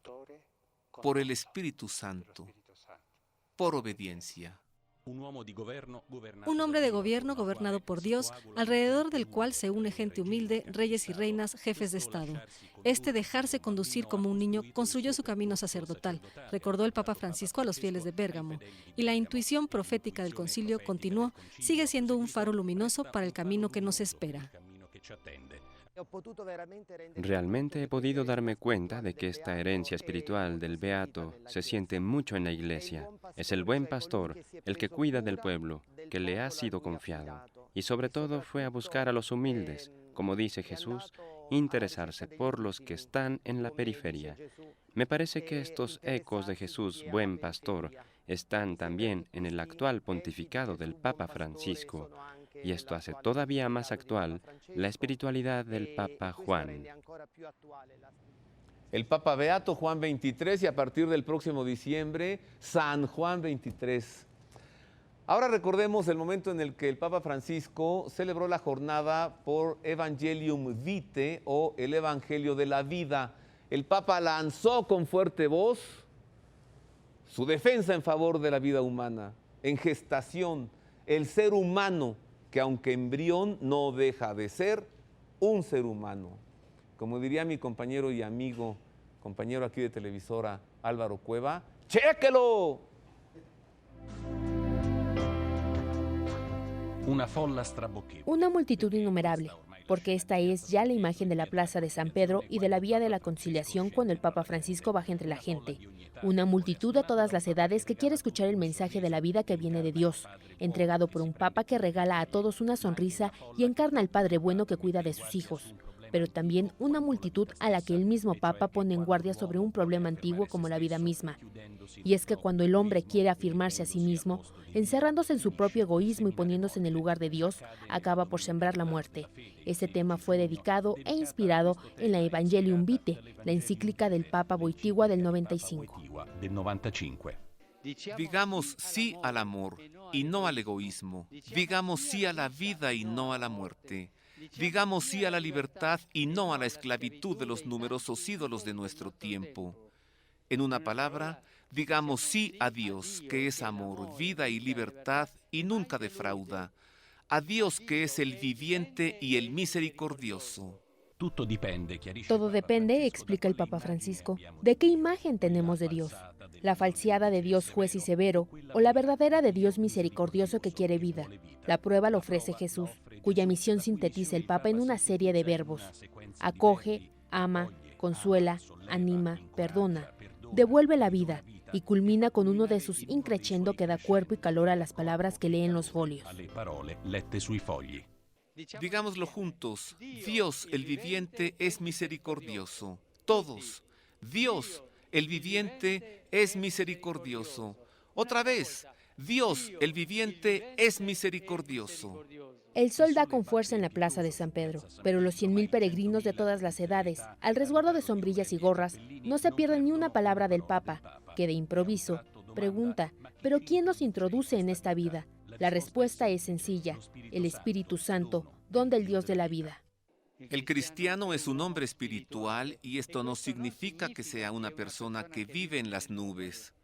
por el Espíritu Santo, por obediencia. Un hombre de gobierno gobernado por Dios, alrededor del cual se une gente humilde, reyes y reinas, jefes de Estado. Este dejarse conducir como un niño construyó su camino sacerdotal, recordó el Papa Francisco a los fieles de Bérgamo, y la intuición profética del concilio continuó, sigue siendo un faro luminoso para el camino que nos espera. Realmente he podido darme cuenta de que esta herencia espiritual del Beato se siente mucho en la Iglesia. Es el buen pastor, el que cuida del pueblo, que le ha sido confiado. Y sobre todo fue a buscar a los humildes, como dice Jesús, interesarse por los que están en la periferia. Me parece que estos ecos de Jesús, buen pastor, están también en el actual pontificado del Papa Francisco. Y esto hace todavía más actual la espiritualidad del Papa Juan. El Papa Beato Juan XXIII y a partir del próximo diciembre, San Juan XXIII. Ahora recordemos el momento en el que el Papa Francisco celebró la jornada por Evangelium Vitae o el Evangelio de la Vida. El Papa lanzó con fuerte voz su defensa en favor de la vida humana, en gestación, el ser humano, que aunque embrión no deja de ser un ser humano. Como diría mi compañero y amigo, compañero aquí de televisora, Álvaro Cueva, ¡chéquelo! Una multitud innumerable, porque esta es ya la imagen de la plaza de San Pedro y de la Vía de la Conciliación cuando el Papa Francisco baja entre la gente. Una multitud de todas las edades que quiere escuchar el mensaje de la vida que viene de Dios, entregado por un Papa que regala a todos una sonrisa y encarna al Padre bueno que cuida de sus hijos. Pero también una multitud a la que el mismo Papa pone en guardia sobre un problema antiguo como la vida misma. Y es que cuando el hombre quiere afirmarse a sí mismo, encerrándose en su propio egoísmo y poniéndose en el lugar de Dios, acaba por sembrar la muerte. Este tema fue dedicado e inspirado en la Evangelium Vitae, la encíclica del Papa Wojtyła del 95. Digamos sí al amor y no al egoísmo. Digamos sí a la vida y no a la muerte. Digamos sí a la libertad y no a la esclavitud de los numerosos ídolos de nuestro tiempo. En una palabra, Digamos sí a Dios, que es amor, vida y libertad y nunca defrauda. A Dios que es el viviente y el misericordioso. Todo depende, explica el Papa Francisco, de qué imagen tenemos de Dios. La falseada de Dios juez y severo o la verdadera de Dios misericordioso que quiere vida. La prueba la ofrece Jesús, cuya misión sintetiza el Papa en una serie de verbos. Acoge, ama, consuela, anima, perdona, devuelve la vida y culmina con uno de sus increscendo que da cuerpo y calor a las palabras que leen los folios. Digámoslo juntos, Dios el viviente es misericordioso. Todos, Dios el viviente es misericordioso. Otra vez, Dios el viviente es misericordioso. El sol da con fuerza en la plaza de San Pedro, pero los 100,000 peregrinos de todas las edades, al resguardo de sombrillas y gorras, no se pierden ni una palabra del Papa, que de improviso pregunta, ¿pero quién nos introduce en esta vida? La respuesta es sencilla, el Espíritu Santo, don del Dios de la vida. El cristiano es un hombre espiritual y esto no significa que sea una persona que vive en las nubes,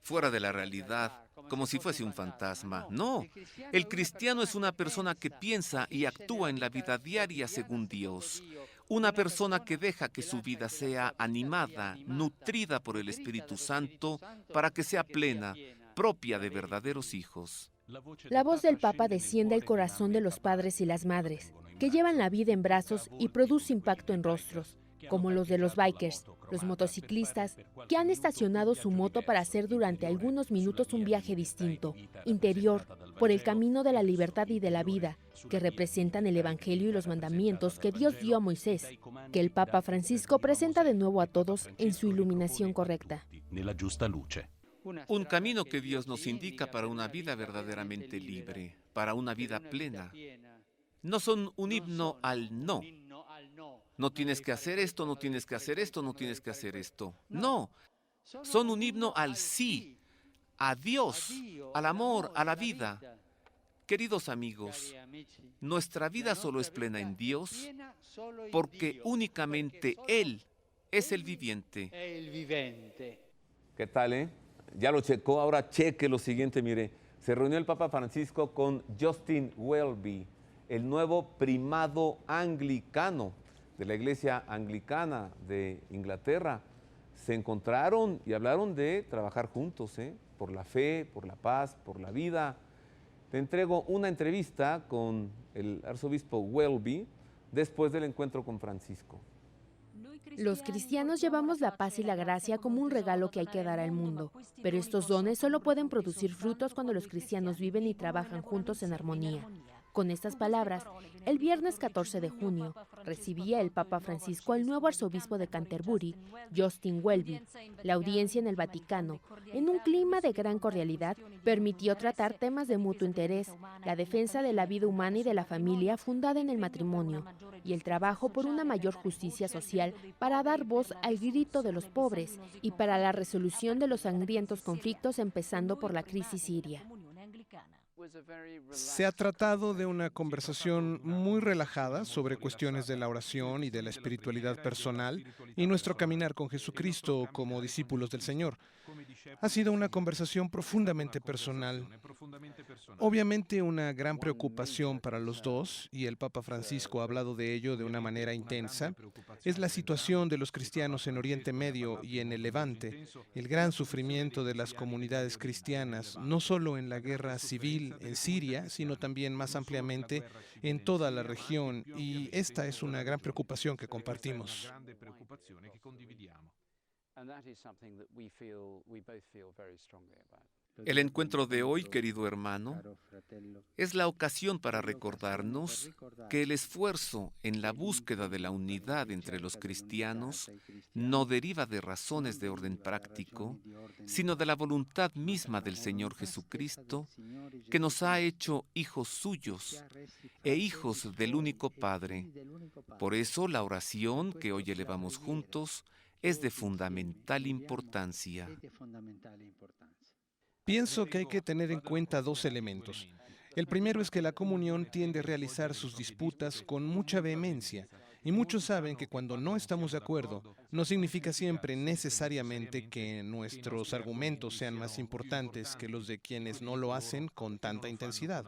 fuera de la realidad, como si fuese un fantasma. No, el cristiano es una persona que piensa y actúa en la vida diaria según Dios. Una persona que deja que su vida sea animada, nutrida por el Espíritu Santo, para que sea plena, propia de verdaderos hijos. La voz del Papa desciende al corazón de los padres y las madres, que llevan la vida en brazos y produce impacto en rostros, como los de los bikers, los motociclistas, que han estacionado su moto para hacer durante algunos minutos un viaje distinto, interior, por el camino de la libertad y de la vida, que representan el Evangelio y los mandamientos que Dios dio a Moisés, que el Papa Francisco presenta de nuevo a todos en su iluminación correcta. Un camino que Dios nos indica para una vida verdaderamente libre, para una vida plena. No son un himno al no. No tienes que hacer esto, no tienes que hacer esto, no tienes que hacer esto. No, son un himno al sí, a Dios, al amor, a la vida. Queridos amigos, nuestra vida solo es plena en Dios porque únicamente Él es el viviente. ¿Qué tal, Ya lo checó, ahora cheque lo siguiente, mire. Se reunió el Papa Francisco con Justin Welby, el nuevo primado anglicano de la Iglesia Anglicana de Inglaterra. Se encontraron y hablaron de trabajar juntos, por la fe, por la paz, por la vida. Te entrego una entrevista con el arzobispo Welby después del encuentro con Francisco. Los cristianos llevamos la paz y la gracia como un regalo que hay que dar al mundo, pero estos dones solo pueden producir frutos cuando los cristianos viven y trabajan juntos en armonía. Con estas palabras, el viernes 14 de junio, recibía el Papa Francisco al nuevo arzobispo de Canterbury, Justin Welby. La audiencia en el Vaticano, en un clima de gran cordialidad, permitió tratar temas de mutuo interés, la defensa de la vida humana y de la familia fundada en el matrimonio, y el trabajo por una mayor justicia social para dar voz al grito de los pobres y para la resolución de los sangrientos conflictos, empezando por la crisis siria. Se ha tratado de una conversación muy relajada sobre cuestiones de la oración y de la espiritualidad personal y nuestro caminar con Jesucristo como discípulos del Señor. Ha sido una conversación profundamente personal. Obviamente una gran preocupación para los dos, y el Papa Francisco ha hablado de ello de una manera intensa, es la situación de los cristianos en Oriente Medio y en el Levante, el gran sufrimiento de las comunidades cristianas, no solo en la guerra civil en Siria, sino también más ampliamente en toda la región, y esta es una gran preocupación que compartimos. El encuentro de hoy, querido hermano, es la ocasión para recordarnos que el esfuerzo en la búsqueda de la unidad entre los cristianos no deriva de razones de orden práctico, sino de la voluntad misma del Señor Jesucristo, que nos ha hecho hijos suyos e hijos del único Padre. Por eso la oración que hoy elevamos juntos es de fundamental importancia. Pienso que hay que tener en cuenta dos elementos. El primero es que la comunión tiende a realizar sus disputas con mucha vehemencia Y muchos saben que cuando no estamos de acuerdo, no significa siempre necesariamente que nuestros argumentos sean más importantes que los de quienes no lo hacen con tanta intensidad.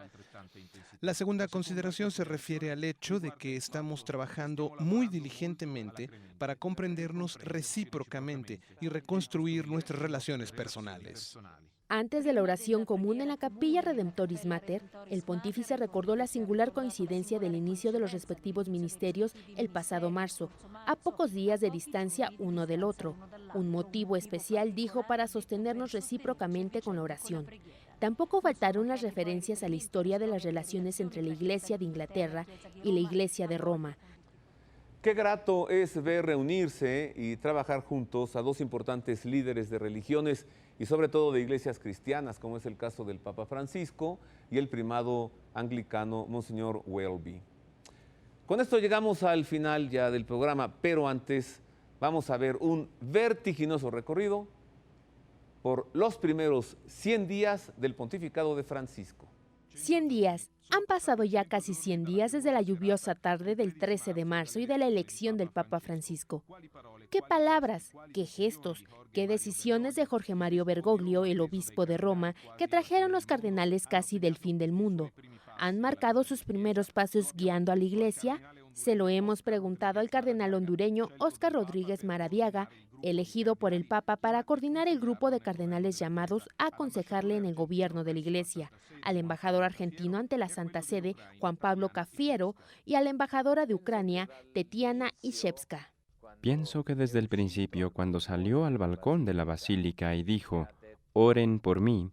La segunda consideración se refiere al hecho de que estamos trabajando muy diligentemente para comprendernos recíprocamente y reconstruir nuestras relaciones personales. Antes de la oración común en la Capilla Redemptoris Mater, el pontífice recordó la singular coincidencia del inicio de los respectivos ministerios el pasado marzo, a pocos días de distancia uno del otro. Un motivo especial, dijo, para sostenernos recíprocamente con la oración. Tampoco faltaron las referencias a la historia de las relaciones entre la Iglesia de Inglaterra y la Iglesia de Roma. Qué grato es ver reunirse y trabajar juntos a dos importantes líderes de religiones y sobre todo de iglesias cristianas, como es el caso del Papa Francisco y el primado anglicano Monseñor Welby. Con esto llegamos al final ya del programa, pero antes vamos a ver un vertiginoso recorrido por los primeros 100 días del pontificado de Francisco. 100 días. Han pasado ya casi 100 días desde la lluviosa tarde del 13 de marzo y de la elección del Papa Francisco. ¿Qué palabras, qué gestos, qué decisiones de Jorge Mario Bergoglio, el obispo de Roma, que trajeron los cardenales casi del fin del mundo? ¿Han marcado sus primeros pasos guiando a la Iglesia? Se lo hemos preguntado al cardenal hondureño Óscar Rodríguez Maradiaga, elegido por el Papa para coordinar el grupo de cardenales llamados a aconsejarle en el gobierno de la Iglesia, al embajador argentino ante la Santa Sede, Juan Pablo Cafiero, y a la embajadora de Ucrania, Tetiana Ishevska. Pienso que desde el principio, cuando salió al balcón de la basílica y dijo, «Oren por mí»,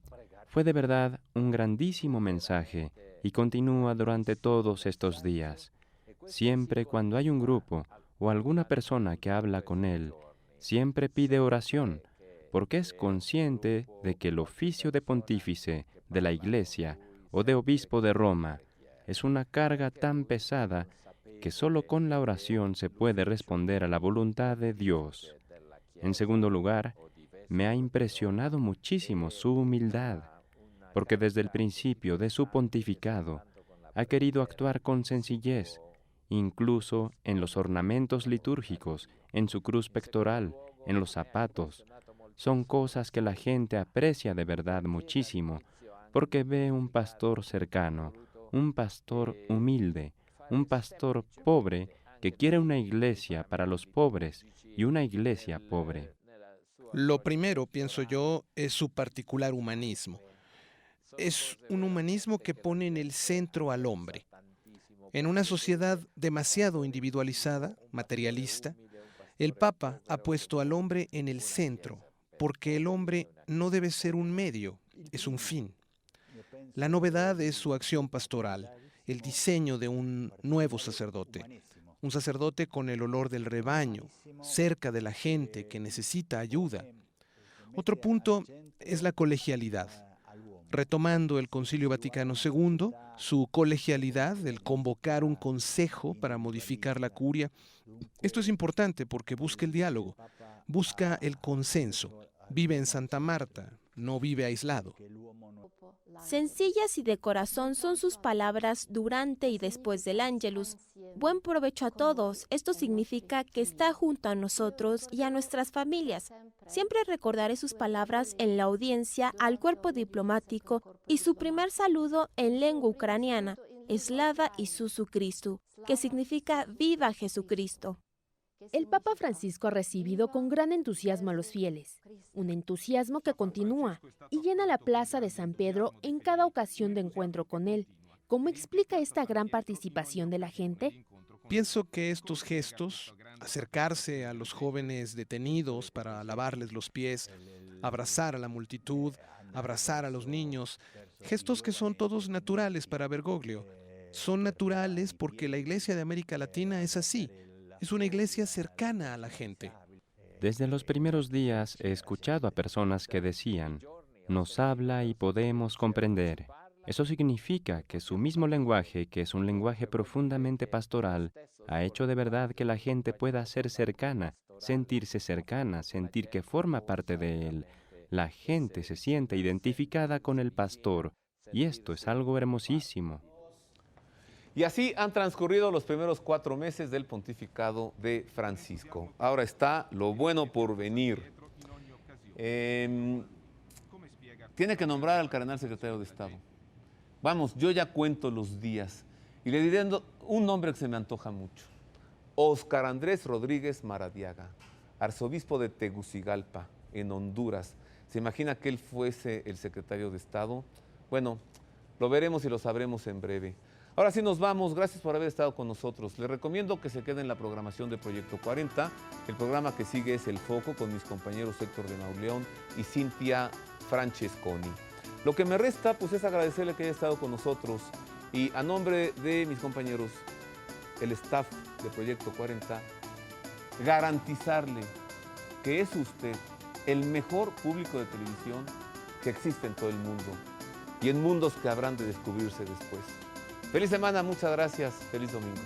fue de verdad un grandísimo mensaje y continúa durante todos estos días. Siempre cuando hay un grupo o alguna persona que habla con él, siempre pide oración, porque es consciente de que el oficio de pontífice de la Iglesia o de obispo de Roma es una carga tan pesada que solo con la oración se puede responder a la voluntad de Dios. En segundo lugar, me ha impresionado muchísimo su humildad, porque desde el principio de su pontificado ha querido actuar con sencillez, incluso en los ornamentos litúrgicos, en su cruz pectoral, en los zapatos. Son cosas que la gente aprecia de verdad muchísimo, porque ve un pastor cercano, un pastor humilde, un pastor pobre que quiere una iglesia para los pobres y una iglesia pobre. Lo primero, pienso yo, es su particular humanismo. Es un humanismo que pone en el centro al hombre. En una sociedad demasiado individualizada, materialista, el Papa ha puesto al hombre en el centro, porque el hombre no debe ser un medio, es un fin. La novedad es su acción pastoral, el diseño de un nuevo sacerdote, un sacerdote con el olor del rebaño, cerca de la gente que necesita ayuda. Otro punto es la colegialidad. Retomando el Concilio Vaticano II, su colegialidad, el convocar un consejo para modificar la curia. Esto es importante porque busca el diálogo, busca el consenso. Vive en Santa Marta, no vive aislado. Sencillas y de corazón son sus palabras durante y después del Ángelus. Buen provecho a todos. Esto significa que está junto a nosotros y a nuestras familias. Siempre recordaré sus palabras en la audiencia al cuerpo diplomático y su primer saludo en lengua ucraniana, Slava Isusu Christu, que significa Viva Jesucristo. El Papa Francisco ha recibido con gran entusiasmo a los fieles, un entusiasmo que continúa y llena la plaza de San Pedro en cada ocasión de encuentro con él. ¿Cómo explica esta gran participación de la gente? Pienso que estos gestos, acercarse a los jóvenes detenidos para lavarles los pies, abrazar a la multitud, abrazar a los niños, gestos que son todos naturales para Bergoglio. Son naturales porque la Iglesia de América Latina es así. Es una iglesia cercana a la gente. Desde los primeros días he escuchado a personas que decían, nos habla y podemos comprender. Eso significa que su mismo lenguaje, que es un lenguaje profundamente pastoral, ha hecho de verdad que la gente pueda ser cercana, sentir que forma parte de él. La gente se siente identificada con el pastor, y esto es algo hermosísimo. Y así han transcurrido los primeros 4 meses del pontificado de Francisco. Ahora está lo bueno por venir. Tiene que nombrar al cardenal secretario de Estado. Vamos, yo ya cuento los días y le diré un nombre que se me antoja mucho. Óscar Andrés Rodríguez Maradiaga, arzobispo de Tegucigalpa, en Honduras. ¿Se imagina que él fuese el secretario de Estado? Bueno, lo veremos y lo sabremos en breve. Ahora sí nos vamos, gracias por haber estado con nosotros. Les recomiendo que se queden en la programación de Proyecto 40. El programa que sigue es El Foco con mis compañeros Héctor de Mauleón y Cintia Francesconi. Lo que me resta pues es agradecerle que haya estado con nosotros y a nombre de mis compañeros, el staff de Proyecto 40, garantizarle que es usted el mejor público de televisión que existe en todo el mundo y en mundos que habrán de descubrirse después. Feliz semana, muchas gracias, feliz domingo.